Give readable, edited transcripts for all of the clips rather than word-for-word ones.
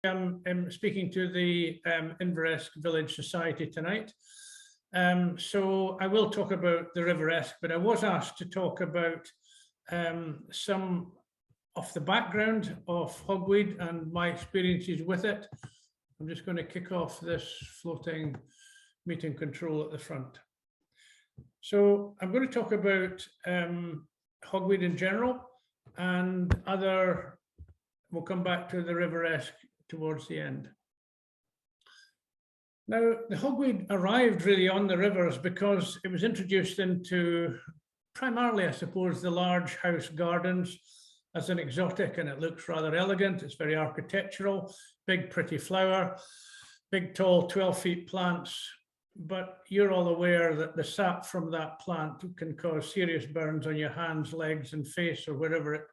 I'm speaking to the River Esk Village Society tonight. So I will talk about the River Esk, but I was asked to talk about some of the background of hogweed and my experiences with it. I'm just going to kick off this floating meeting control at the front. So I'm going to talk about hogweed in general and other, we'll come back to the River Esk towards the end. Now, the hogweed arrived really on the rivers because it was introduced into primarily, I suppose, the large house gardens as an exotic, and it looks rather elegant. It's very architectural, big, pretty flower, big, tall, 12-feet plants. But you're all aware that the sap from that plant can cause serious burns on your hands, legs, and face, or wherever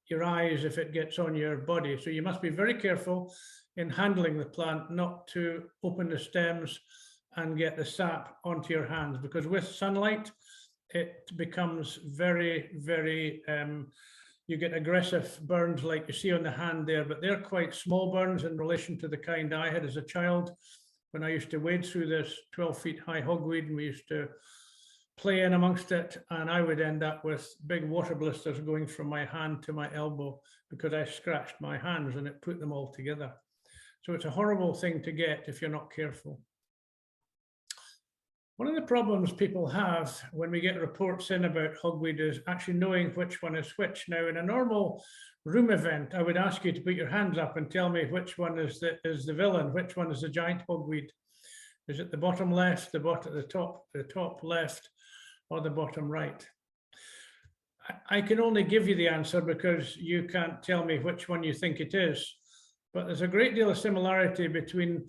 your eyes, if it gets on your body. So you must be very careful in handling the plant not to open the stems and get the sap onto your hands, because with sunlight, it becomes very, very, you get aggressive burns like you see on the hand there, but they're quite small burns in relation to the kind I had as a child when I used to wade through this 12-feet high hogweed, and we used to play in amongst it, and I would end up with big water blisters going from my hand to my elbow because I scratched my hands and it put them all together. So it's a horrible thing to get if you're not careful. One of the problems people have when we get reports in about hogweed is actually knowing which one is which. Now, in a normal room event, I would ask you to put your hands up and tell me which one is the villain, which one is the giant hogweed. Is it the bottom left, the top left, or the bottom right? I can only give you the answer because you can't tell me which one you think it is. But there's a great deal of similarity between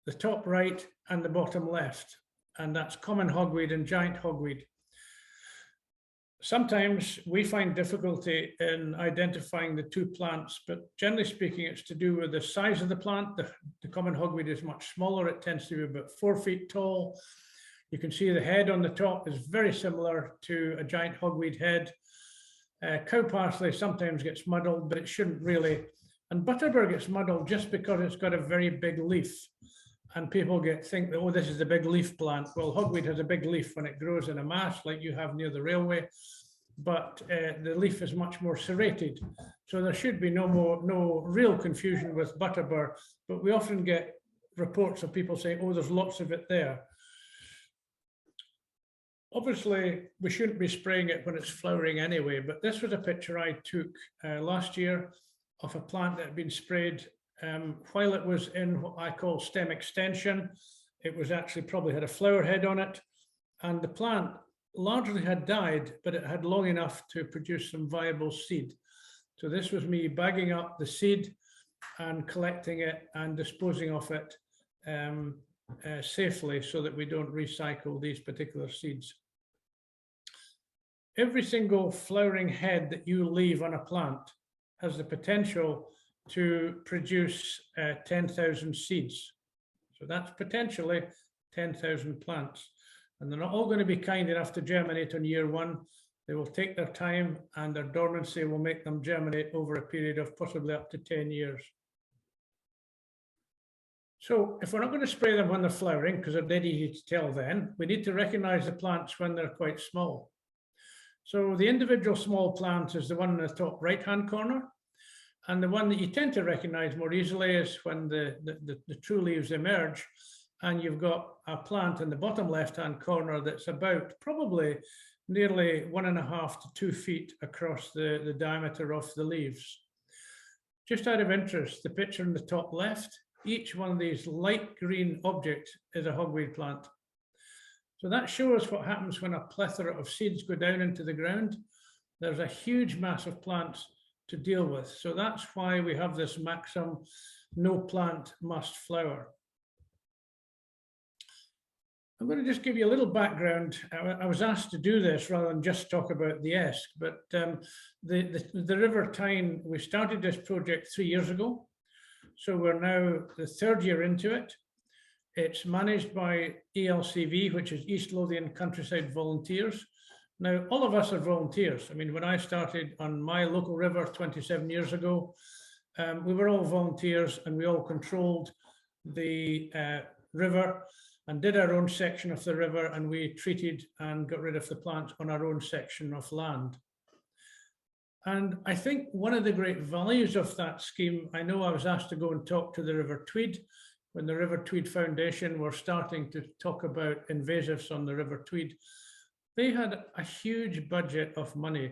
the top right and the bottom left, and that's common hogweed and giant hogweed. Sometimes we find difficulty in identifying the two plants, but generally speaking, it's to do with the size of the plant. The common hogweed is much smaller. It tends to be about 4 feet tall. You can see the head on the top is very similar to a giant hogweed head. Cow parsley sometimes gets muddled, but it shouldn't really. And butterbur gets muddled just because it's got a very big leaf. And people think that, oh, this is the big leaf plant. Well, hogweed has a big leaf when it grows in a mass like you have near the railway, but the leaf is much more serrated. So there should be no real confusion with butterbur, but we often get reports of people saying, oh, there's lots of it there. Obviously, we shouldn't be spraying it when it's flowering anyway, but this was a picture I took last year of a plant that had been sprayed while it was in what I call stem extension. It was actually probably had a flower head on it, and the plant largely had died, but it had long enough to produce some viable seed. So this was me bagging up the seed and collecting it and disposing of it safely so that we don't recycle these particular seeds. Every single flowering head that you leave on a plant has the potential to produce 10,000 seeds. So that's potentially 10,000 plants. And they're not all going to be kind enough to germinate on year one. They will take their time, and their dormancy will make them germinate over a period of possibly up to 10 years. So if we're not going to spray them when they're flowering, because they're dead easy to tell then, we need to recognize the plants when they're quite small. So the individual small plant is the one in the top right-hand corner. And the one that you tend to recognize more easily is when the true leaves emerge, and you've got a plant in the bottom left-hand corner that's about probably nearly 1.5 to 2 feet across the diameter of the leaves. Just out of interest, the picture in the top left, each one of these light green objects is a hogweed plant. So that shows what happens when a plethora of seeds go down into the ground. There's a huge mass of plants to deal with. So that's why we have this maxim, no plant must flower. I'm going to just give you a little background. I was asked to do this rather than just talk about the Esk, but the River Tyne, we started this project 3 years ago. So we're now the 3rd year into it. It's managed by ELCV, which is East Lothian Countryside Volunteers. Now, all of us are volunteers. I mean, when I started on my local river 27 years ago, we were all volunteers and we all controlled the river and did our own section of the river, and we treated and got rid of the plants on our own section of land. And I think one of the great values of that scheme, I know I was asked to go and talk to the River Tweed when the River Tweed Foundation were starting to talk about invasives on the River Tweed. They had a huge budget of money.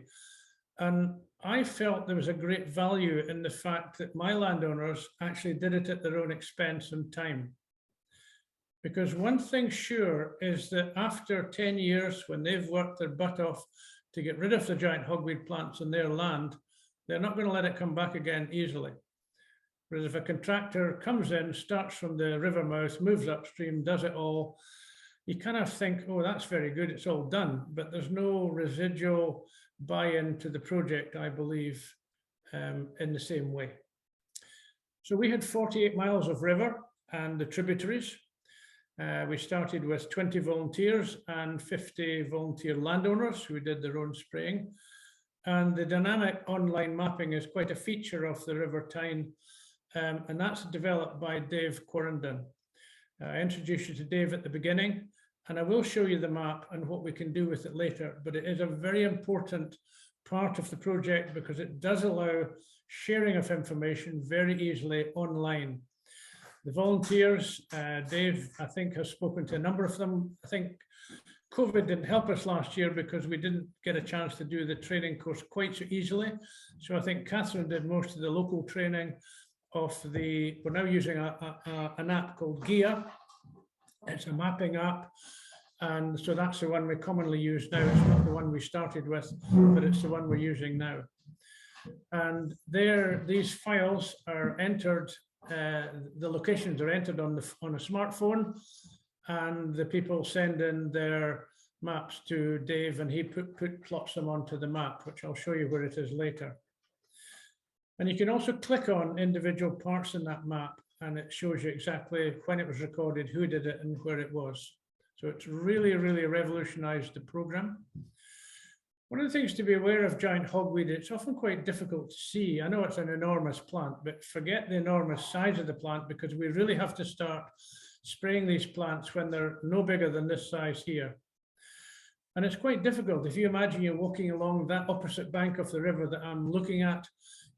And I felt there was a great value in the fact that my landowners actually did it at their own expense and time. Because one thing sure is that after 10 years, when they've worked their butt off to get rid of the giant hogweed plants on their land, they're not going to let it come back again easily. Whereas if a contractor comes in, starts from the river mouth, moves upstream, does it all, you kind of think, oh, that's very good, it's all done. But there's no residual buy-in to the project, I believe, in the same way. So we had 48 miles of river and the tributaries. We started with 20 volunteers and 50 volunteer landowners who did their own spraying. And the dynamic online mapping is quite a feature of the River Tyne, and that's developed by Dave Quarrendon. I introduced you to Dave at the beginning, and I will show you the map and what we can do with it later, but it is a very important part of the project because it does allow sharing of information very easily online. The volunteers, Dave, I think, has spoken to a number of them. I think COVID didn't help us last year because we didn't get a chance to do the training course quite so easily. So I think Catherine did most of the local training of the, we're now using an app called GIA. It's a mapping app. And so that's the one we commonly use now. It's not the one we started with, but it's the one we're using now. And there, these files are entered, the locations are entered on a smartphone, and the people send in their maps to Dave, and he plots them onto the map, which I'll show you where it is later. And you can also click on individual parts in that map, and it shows you exactly when it was recorded, who did it, and where it was. So it's really, really revolutionized the program. One of the things to be aware of giant hogweed, it's often quite difficult to see. I know it's an enormous plant, but forget the enormous size of the plant, because we really have to start spraying these plants when they're no bigger than this size here. And it's quite difficult. If you imagine you're walking along that opposite bank of the river that I'm looking at,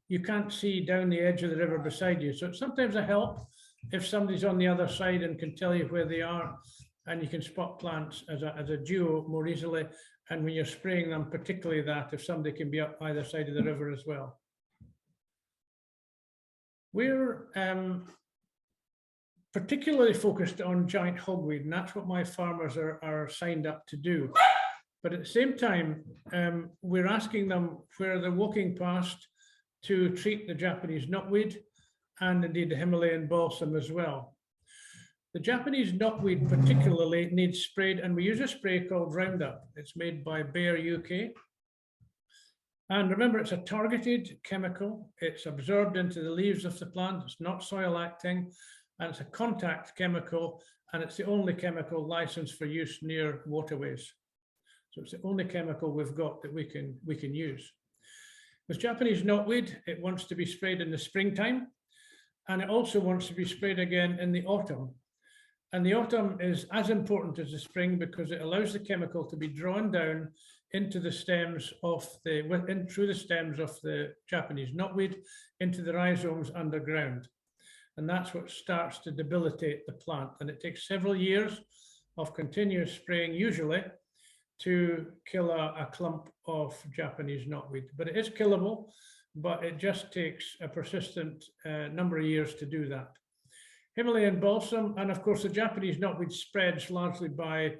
you can't see down the edge of the river beside you. So it's sometimes a help if somebody's on the other side and can tell you where they are, and you can spot plants as a duo more easily. And when you're spraying them, particularly that, if somebody can be up either side of the river as well. We're particularly focused on giant hogweed, and that's what my farmers are signed up to do. But at the same time, we're asking them where they're walking past to treat the Japanese knotweed and indeed the Himalayan balsam as well. The Japanese knotweed particularly needs sprayed, and we use a spray called Roundup. It's made by Bayer UK. And remember, it's a targeted chemical. It's absorbed into the leaves of the plant. It's not soil acting, and it's a contact chemical, and it's the only chemical licensed for use near waterways. So it's the only chemical we've got that we can use. With Japanese knotweed, it wants to be sprayed in the springtime, and it also wants to be sprayed again in the autumn. And the autumn is as important as the spring because it allows the chemical to be drawn down into the stems of through the stems of the Japanese knotweed into the rhizomes underground. And that's what starts to debilitate the plant. And it takes several years of continuous spraying, usually, to kill a clump of Japanese knotweed. But it is killable, but it just takes a persistent number of years to do that. Himalayan balsam, and of course the Japanese knotweed spreads largely by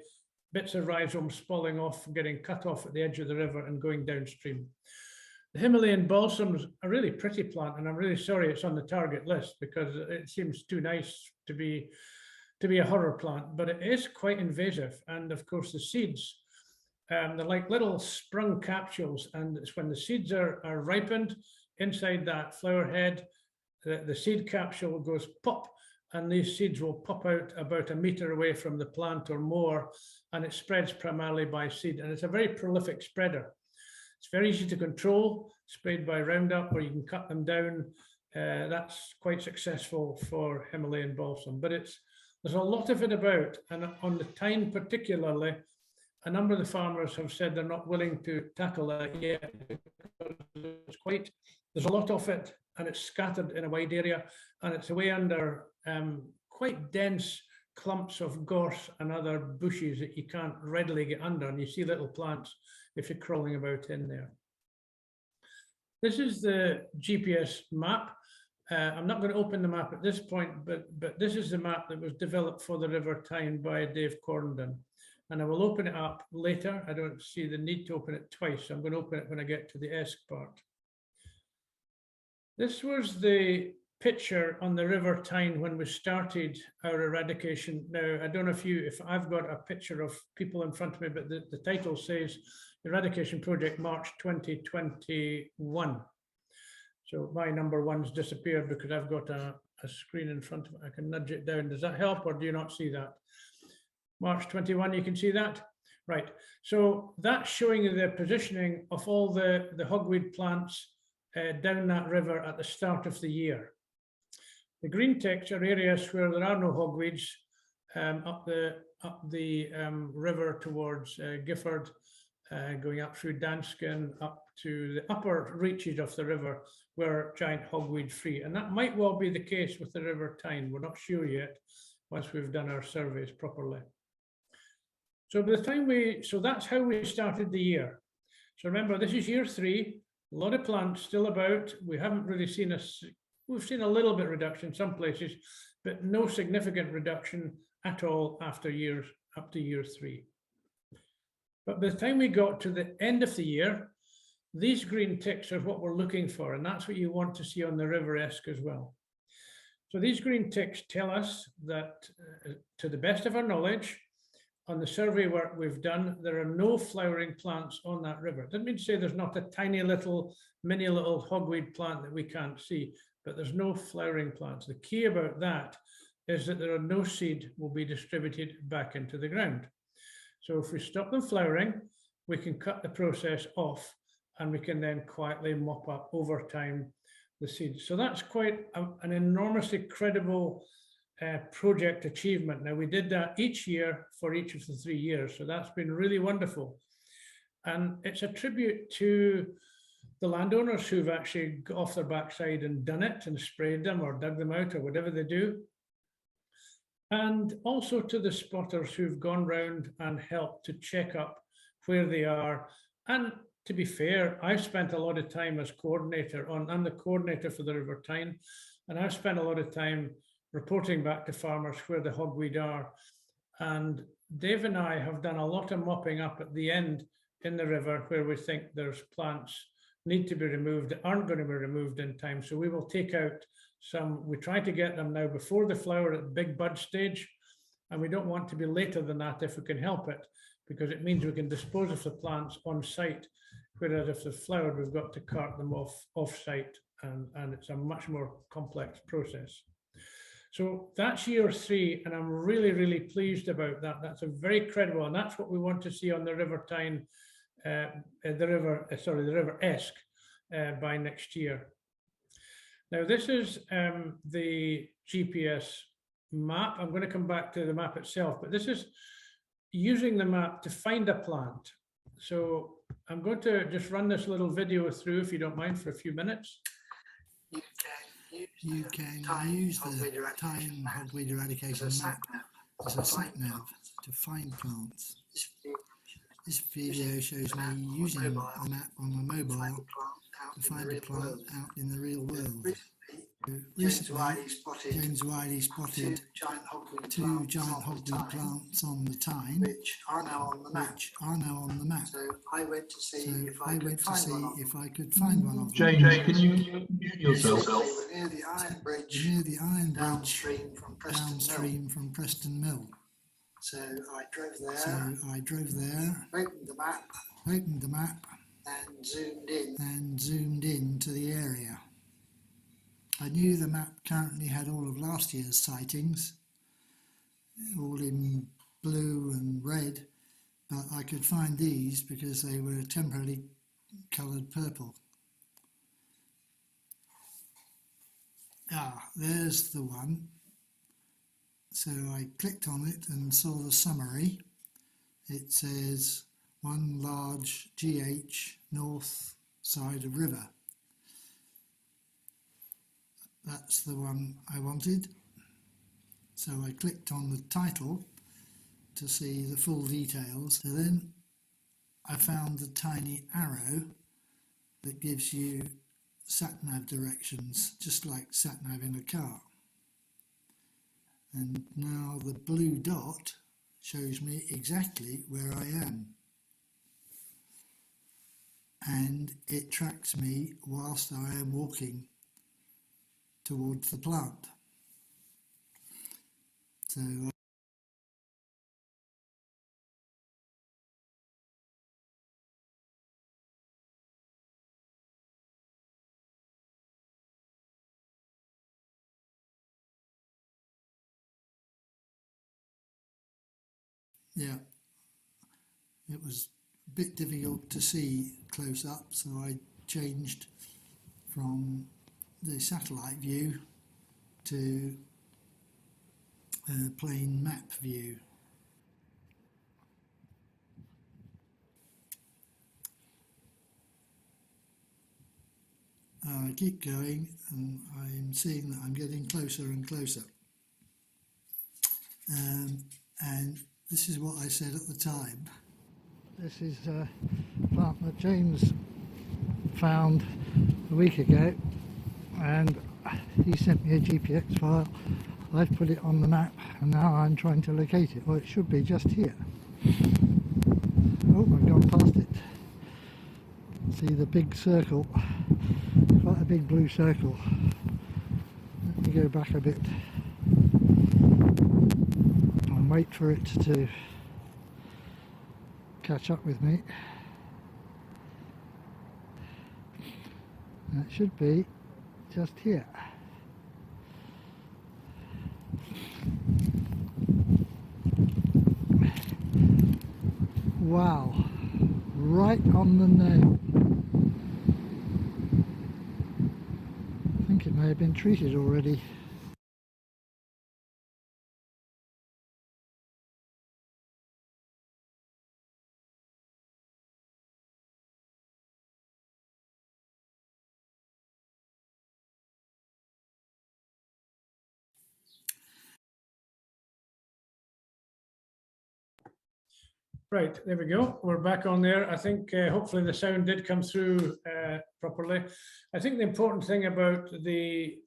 bits of rhizomes falling off, getting cut off at the edge of the river and going downstream. The Himalayan balsam is a really pretty plant, and I'm really sorry it's on the target list because it seems too nice to be a horror plant, but it is quite invasive. And of course the seeds, they're like little sprung capsules, and it's when the seeds are ripened inside that flower head, the seed capsule goes pop, and these seeds will pop out about a meter away from the plant or more, and it spreads primarily by seed, and it's a very prolific spreader. It's very easy to control, sprayed by Roundup, or you can cut them down That's quite successful for Himalayan balsam, but there's a lot of it about, and on the Tyne particularly, a number of the farmers have said they're not willing to tackle that yet. There's a lot of it, and it's scattered in a wide area, and it's away under quite dense clumps of gorse and other bushes that you can't readily get under, and you see little plants if you're crawling about in there. This is the GPS map. I'm not going to open the map at this point, but this is the map that was developed for the River Tyne by Dave Corndon. And I will open it up later. I don't see the need to open it twice. I'm going to open it when I get to the Esk part. This was the picture on the River Tyne when we started our eradication. Now, I don't know if I've got a picture of people in front of me, but the title says Eradication Project March 2021. So my number one's disappeared because I've got a screen in front of it. I can nudge it down. Does that help, or do you not see that? March 21, you can see that? Right. So that's showing you the positioning of all the hogweed plants down that river at the start of the year. The green ticks are areas where there are no hogweeds, up the river towards Gifford, going up through Danskin, up to the upper reaches of the river where giant hogweed free. And that might well be the case with the River Tyne. We're not sure yet once we've done our surveys properly. So by the time so that's how we started the year. So remember, this is year 3, a lot of plants still about. We haven't really seen we've seen a little bit reduction in some places, but no significant reduction at all after up to year 3. But by the time we got to the end of the year, these green ticks are what we're looking for, and that's what you want to see on the River Esk as well. So these green ticks tell us that, to the best of our knowledge, on the survey work we've done, there are no flowering plants on that river. It doesn't mean to say there's not a tiny little, mini little hogweed plant that we can't see, but there's no flowering plants. The key about that is that there are no seed will be distributed back into the ground. So if we stop them flowering, we can cut the process off, and we can then quietly mop up over time the seeds. So that's quite an enormously credible project achievement. Now, we did that each year for each of the 3 years, so that's been really wonderful. And it's a tribute to the landowners who've actually got off their backside and done it and sprayed them or dug them out or whatever they do. And also to the spotters who've gone round and helped to check up where they are. And to be fair, I've spent a lot of time as coordinator I'm the coordinator for the River Tyne, and I've spent a lot of time reporting back to farmers where the hogweed are. And Dave and I have done a lot of mopping up at the end in the river where we think there's plants need to be removed that aren't going to be removed in time. So we will take out some, we try to get them now before the flower at the big bud stage, and we don't want to be later than that if we can help it, because it means we can dispose of the plants on site, whereas if they've flowered, we've got to cart them off site, and it's a much more complex process. So that's year 3, and I'm really, really pleased about that. That's a very credible, and that's what we want to see on the River Tyne, the River Esk by next year. Now, this is the GPS map. I'm going to come back to the map itself, but this is using the map to find a plant. So I'm going to just run this little video through, if you don't mind, for a few minutes. You can use the Tyne hogweed eradication map as a sat nav to find plants. This video shows me using the map on my mobile to find a plant out in the real world. Recently, James Wiley spotted 2 giant hogweed plants on the Tyne, which are now on the map. So I went to see if I could find one of them. James, can you mute yourself? Near the Iron Bridge, downstream from Preston Mill. So I drove there, opened the map, and zoomed in to the area. I knew the map currently had all of last year's sightings, all in blue and red, but I could find these because they were temporarily coloured purple. there's the one. So I clicked on it and saw the summary. It says one large GH north side of river. That's the one I wanted. So I clicked on the title to see the full details. So then I found the tiny arrow that gives you sat-nav directions, just like sat-nav in a car. And now the blue dot shows me exactly where I am. And it tracks me whilst I am walking towards the plant. So yeah, it was a bit difficult to see close up, so I changed from the satellite view to plain map view. I keep going and I'm seeing that I'm getting closer and closer. And this is what I said at the time. This is a plant that James found a week ago, and he sent me a GPX file. I've put it on the map and now I'm trying to locate it. Well, it should be just here. Oh, I've gone past it. See the big circle, quite a big blue circle. Let me go back a bit and wait for it to catch up with me. And it should be just here. Wow, right on the nail. I think it may have been treated already. Right, there we go. We're back on there. I think hopefully the sound did come through properly. I think the important thing about the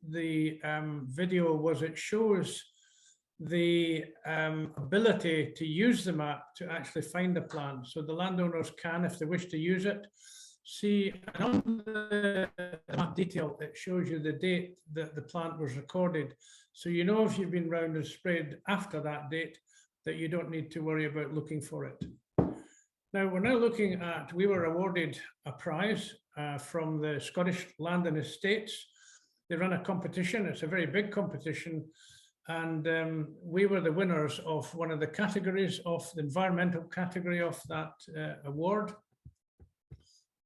video was it shows the ability to use the map to actually find the plant. So the landowners can, if they wish to use it, see, and on the map detail, it shows you the date that the plant was recorded. So you know if you've been round and sprayed after that date, that you don't need to worry about looking for it. Now we're now looking at, we were awarded a prize from the Scottish Land and Estates. They run a competition, it's a very big competition, and we were the winners of one of the categories of the environmental category of that award.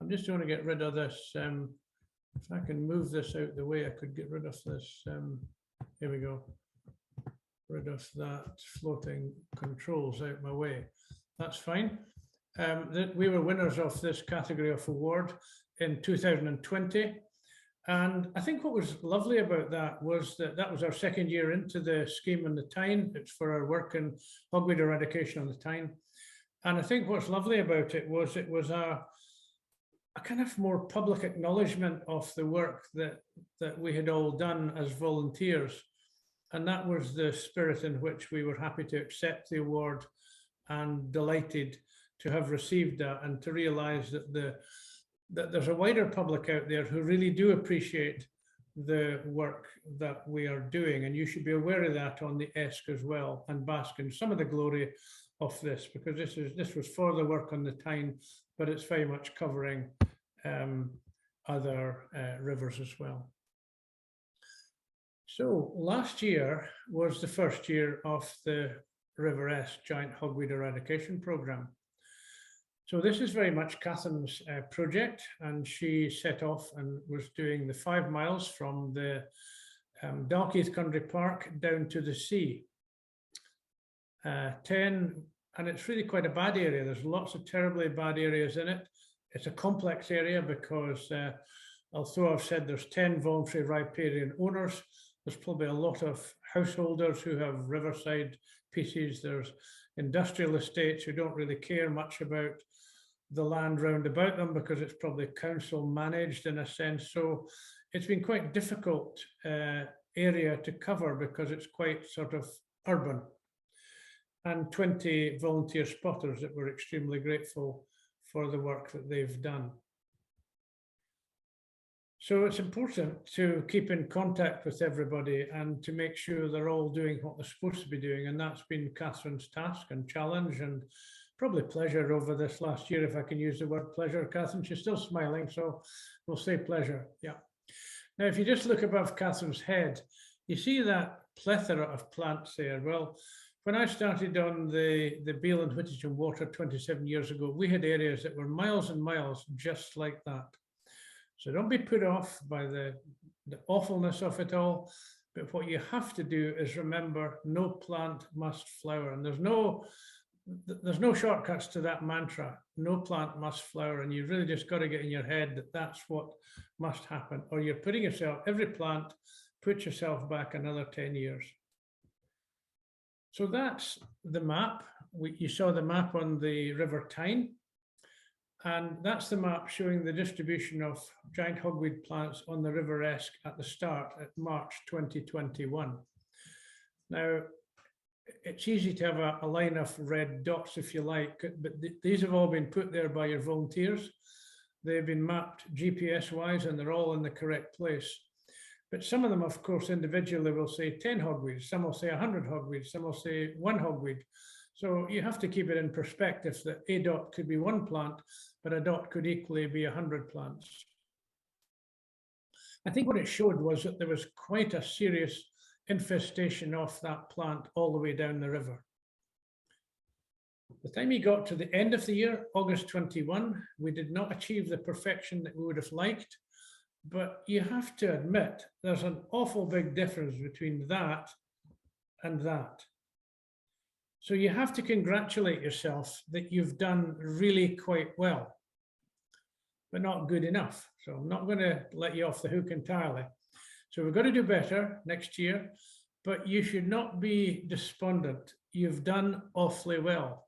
I'm just going to get rid of this. If I can move this out the way, I could get rid of this. Here we go. Rid of that floating controls out my way. That's fine. We were winners of this category of award in 2020. And I think what was lovely about that was that that was our second year into the scheme on the Tyne. It's for our work in hogweed eradication on the Tyne. And I think what's lovely about it was a kind of more public acknowledgement of the work that we had all done as volunteers. And that was the spirit in which we were happy to accept the award and delighted to have received that, and to realize that that there's a wider public out there who really do appreciate the work that we are doing. And you should be aware of that on the Esk as well, and bask in some of the glory of this, because this was for the work on the Tyne, but it's very much covering other rivers as well. So last year was the first year of the River Esk Giant Hogweed Eradication Programme. So this is very much Catherine's project, and she set off and was doing the 5 miles from the Dalkeith Country Park down to the sea. 10, and it's really quite a bad area. There's lots of terribly bad areas in it. It's a complex area because although I've said there's 10 voluntary riparian owners, there's probably a lot of householders who have riverside pieces. There's industrial estates who don't really care much about the land round about them because it's probably council managed in a sense. So it's been quite difficult area to cover because it's quite sort of urban. And 20 volunteer spotters that we're extremely grateful for the work that they've done. So it's important to keep in contact with everybody and to make sure they're all doing what they're supposed to be doing. And that's been Catherine's task and challenge and probably pleasure over this last year, if I can use the word pleasure. Catherine, she's still smiling, so we'll say pleasure. Yeah. Now, if you just look above Catherine's head, you see that plethora of plants there. Well, when I started on the Beal and Whittington water 27 years ago, we had areas that were miles and miles just like that. So don't be put off by the awfulness of it all. But what you have to do is remember no plant must flower. And there's no shortcuts to that mantra. No plant must flower. And you really just got to get in your head that that's what must happen. Or you're putting yourself, every plant, put yourself back another 10 years. So that's the map. You saw the map on the River Tyne. And that's the map showing the distribution of giant hogweed plants on the River Esk at the start at March 2021. Now, it's easy to have a line of red dots if you like, but these have all been put there by your volunteers. They've been mapped GPS-wise and they're all in the correct place. But some of them, of course, individually will say 10 hogweeds, some will say 100 hogweeds, some will say 1 hogweed. So you have to keep it in perspective that a dot could be 1 plant, but a dot could equally be 100 plants. I think what it showed was that there was quite a serious infestation of that plant all the way down the river. The time you got to the end of the year, August 21, we did not achieve the perfection that we would have liked, but you have to admit there's an awful big difference between that and that. So you have to congratulate yourself that you've done really quite well, but not good enough. So I'm not going to let you off the hook entirely. So we've got to do better next year, but you should not be despondent. You've done awfully well.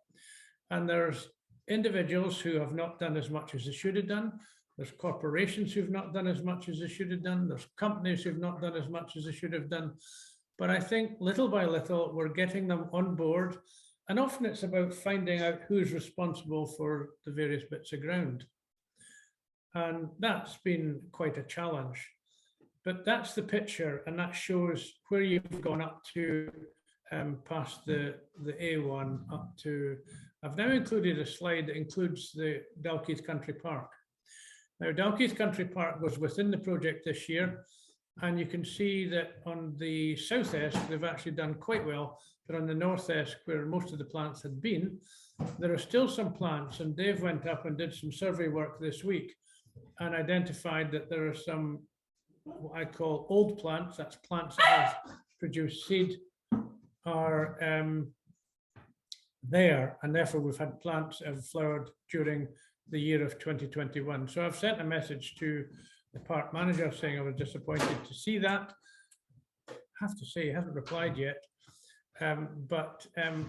And there's individuals who have not done as much as they should have done. There's corporations who've not done as much as they should have done. There's companies who've not done as much as they should have done. But I think little by little, we're getting them on board. And often it's about finding out who's responsible for the various bits of ground. And that's been quite a challenge. But that's the picture, and that shows where you've gone up to past the A1 up to, I've now included a slide that includes the Dalkeith Country Park. Now, Dalkeith Country Park was within the project this year, and you can see that on the South Esk, they've actually done quite well, but on the North Esk, where most of the plants had been, there are still some plants, and Dave went up and did some survey work this week and identified that there are some, what I call old plants, that's plants that have produced seed, are there, and therefore we've had plants that have flowered during the year of 2021. So I've sent a message to the park manager saying I was disappointed to see that. I have to say, he hasn't replied yet, but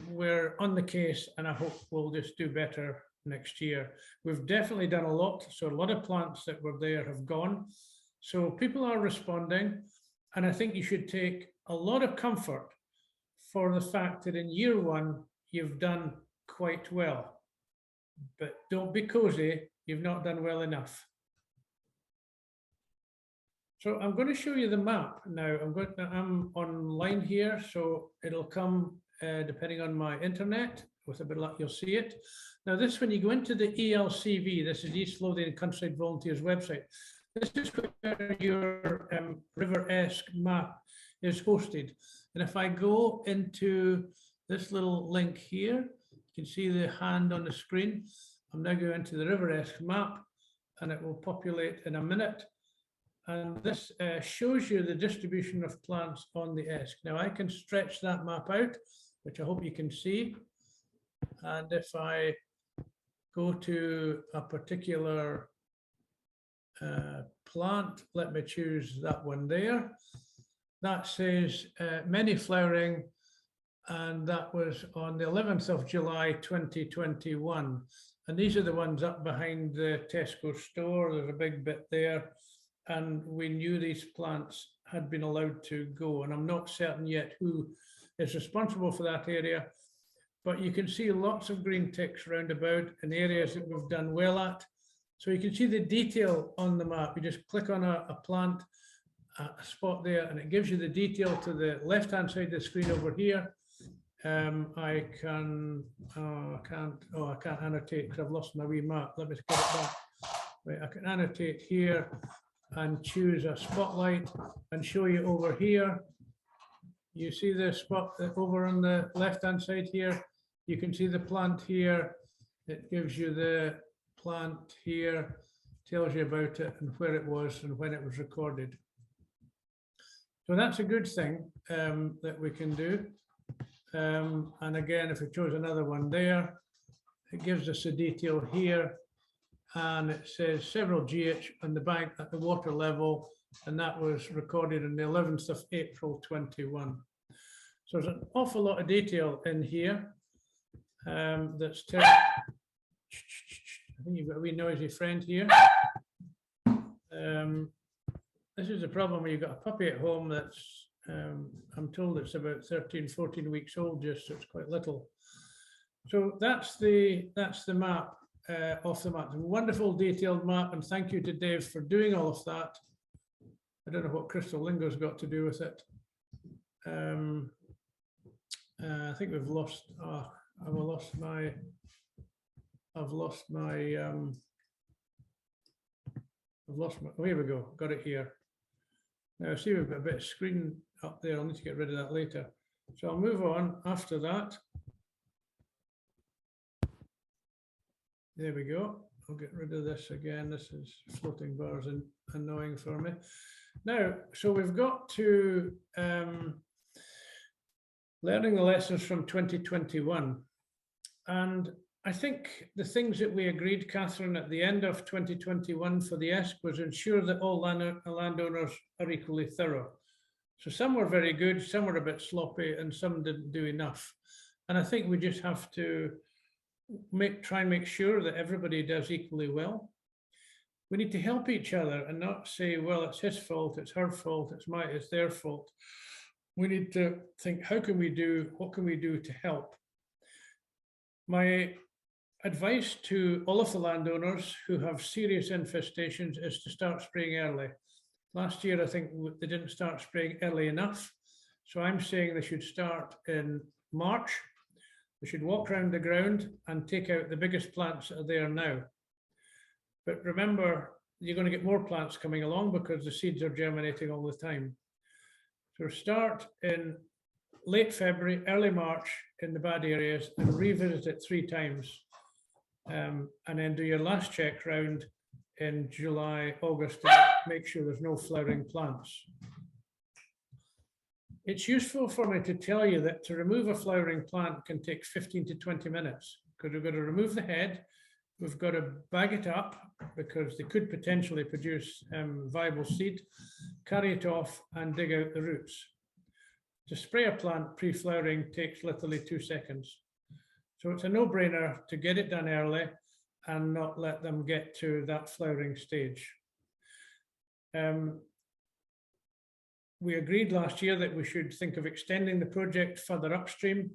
we're on the case, and I hope we'll just do better next year. We've definitely done a lot, so a lot of plants that were there have gone. So people are responding, and I think you should take a lot of comfort for the fact that in year 1, you've done quite well. But don't be cozy, you've not done well enough. So I'm going to show you the map now. I'm online here, so it'll come depending on my internet. With a bit of luck, you'll see it. Now this, when you go into the ELCV, this is East Lothian Countryside Volunteers website. This is where your River Esk map is hosted. And if I go into this little link here, you can see the hand on the screen. I'm now going to the River Esk map, and it will populate in a minute. And this shows you the distribution of plants on the Esk. Now I can stretch that map out, which I hope you can see. And if I go to a particular plant, let me choose that one there. That says many flowering, and that was on the 11th of July 2021. And these are the ones up behind the Tesco store. There's a big bit there. And we knew these plants had been allowed to go. And I'm not certain yet who is responsible for that area. But you can see lots of green ticks round about in areas that we've done well at. So you can see the detail on the map. You just click on a plant, a spot there, and it gives you the detail to the left-hand side of the screen over here. I can't annotate because I've lost my wee map. Let me get it back. Right, I can annotate here and choose a spotlight and show you over here. You see the spot over on the left-hand side here. You can see the plant here. It gives you the plant here, tells you about it and where it was and when it was recorded. So that's a good thing that we can do. And again, if we chose another one there, it gives us the detail here, and it says several GH on the bank at the water level, and that was recorded on the 11th of April 21. So there's an awful lot of detail in here that's telling. I think you've got a wee noisy friend here. This is the problem when you've got a puppy at home that's, I'm told it's about 13, 14 weeks old, just so it's quite little. So that's the map off the map. A wonderful detailed map, and thank you to Dave for doing all of that. I don't know what Crystal Lingo's got to do with it. I think we've lost. I've lost my. Oh, here we go. Got it here. Now, see, we've got a bit of screen up there. I'll need to get rid of that later. So I'll move on after that. There we go. I'll get rid of this again. This is floating bars and annoying for me. Now, so we've got to learning the lessons from 2021. And I think the things that we agreed, Catherine, at the end of 2021 for the Esk was ensure that all landowners are equally thorough. So some were very good, some were a bit sloppy, and some didn't do enough. And I think we just have to try and make sure that everybody does equally well. We need to help each other and not say, well, it's his fault, it's her fault, it's their fault. We need to think, what can we do to help? My advice to all of the landowners who have serious infestations is to start spraying early. Last year, I think they didn't start spraying early enough. So I'm saying they should start in March. They should walk around the ground and take out the biggest plants that are there now. But remember, you're going to get more plants coming along because the seeds are germinating all the time. So start in late February, early March in the bad areas and revisit it 3 times. And then do your last check round in July, August to make sure there's no flowering plants. It's useful for me to tell you that to remove a flowering plant can take 15 to 20 minutes because we've got to remove the head, we've got to bag it up because they could potentially produce viable seed, carry it off and dig out the roots. To spray a plant pre-flowering takes literally 2 seconds. So it's a no-brainer to get it done early and not let them get to that flowering stage. We agreed last year that we should think of extending the project further upstream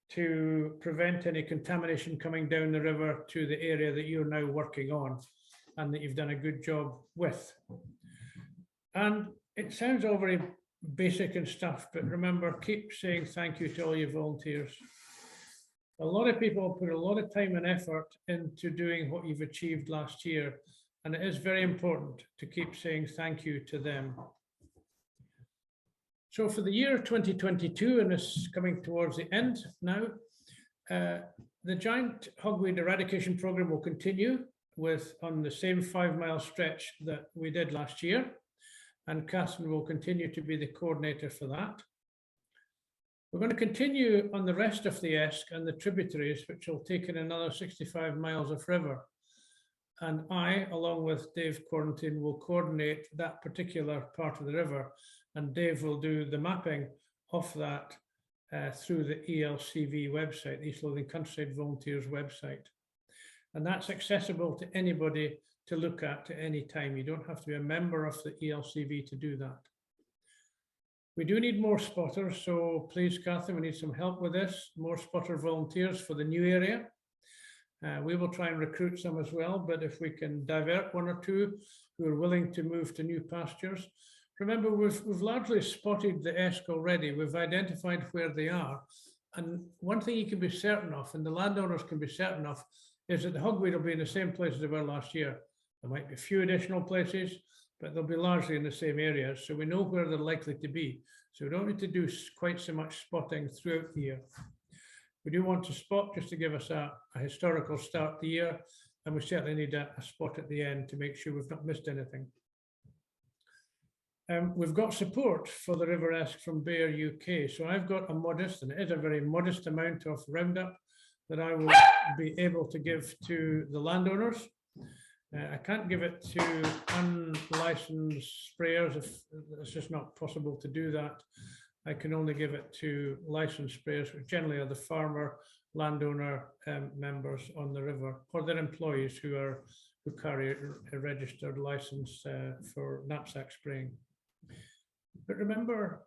to prevent any contamination coming down the river to the area that you're now working on and that you've done a good job with. And it sounds all very basic and stuff, but remember, keep saying thank you to all your volunteers. A lot of people put a lot of time and effort into doing what you've achieved last year, and it is very important to keep saying thank you to them. So for the year 2022, and it's coming towards the end now, the Giant Hogweed eradication program will continue on the same 5-mile stretch that we did last year. and Catherine will continue to be the coordinator for that. We're going to continue on the rest of the Esk and the tributaries, which will take in another 65 miles of river. And I, along with Dave Quarantine, will coordinate that particular part of the river, and Dave will do the mapping of that through the ELCV website, the East Lothian Countryside Volunteers website. And that's accessible to anybody to look at any time. You don't have to be a member of the ELCV to do that. We do need more spotters, so please, Catherine, we need some help with this. More spotter volunteers for the new area. We will try and recruit some as well, but if we can divert one or two who are willing to move to new pastures. Remember, we've largely spotted the Esk already. We've identified where they are. And one thing you can be certain of, and the landowners can be certain of, is that the hogweed will be in the same places they were last year. There might be a few additional places, but they'll be largely in the same areas. So we know where they're likely to be. So we don't need to do quite so much spotting throughout the year. We do want to spot just to give us a historical start to the year. And we certainly need a spot at the end to make sure we've not missed anything. We've got support for the River Esk from Bayer UK. So I've got a modest, and it is a very modest amount of Roundup that I will be able to give to the landowners. I can't give it to unlicensed sprayers if it's just not possible to do that. I can only give it to licensed sprayers, which generally are the farmer, landowner members on the river, or their employees who carry a registered license for knapsack spraying. But remember,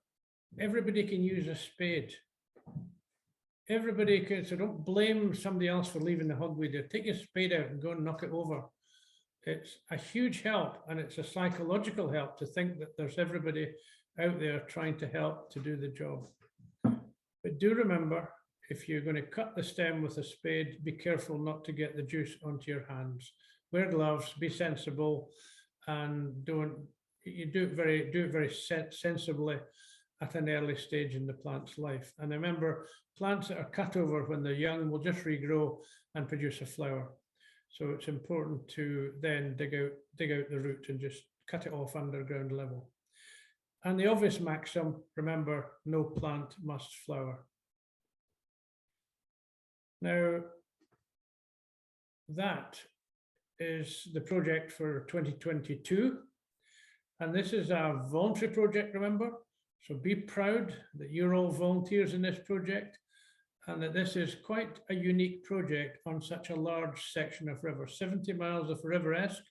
everybody can use a spade. Everybody can, so don't blame somebody else for leaving the hogweed. Take your spade out and go and knock it over. It's a huge help, and it's a psychological help to think that there's everybody out there trying to help to do the job. But do remember, if you're going to cut the stem with a spade, be careful not to get the juice onto your hands. Wear gloves, be sensible, and do it very sensibly at an early stage in the plant's life. And remember, plants that are cut over when they're young will just regrow and produce a flower. So it's important to then dig out the root and just cut it off underground level. And the obvious maxim, remember, no plant must flower. Now, that is the project for 2022. And this is a voluntary project, remember? So be proud that you're all volunteers in this project, and that this is quite a unique project on such a large section of river. 70 miles of River Esk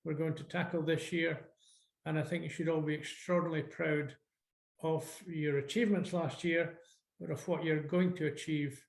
we're going to tackle this year. And I think you should all be extraordinarily proud of your achievements last year, but of what you're going to achieve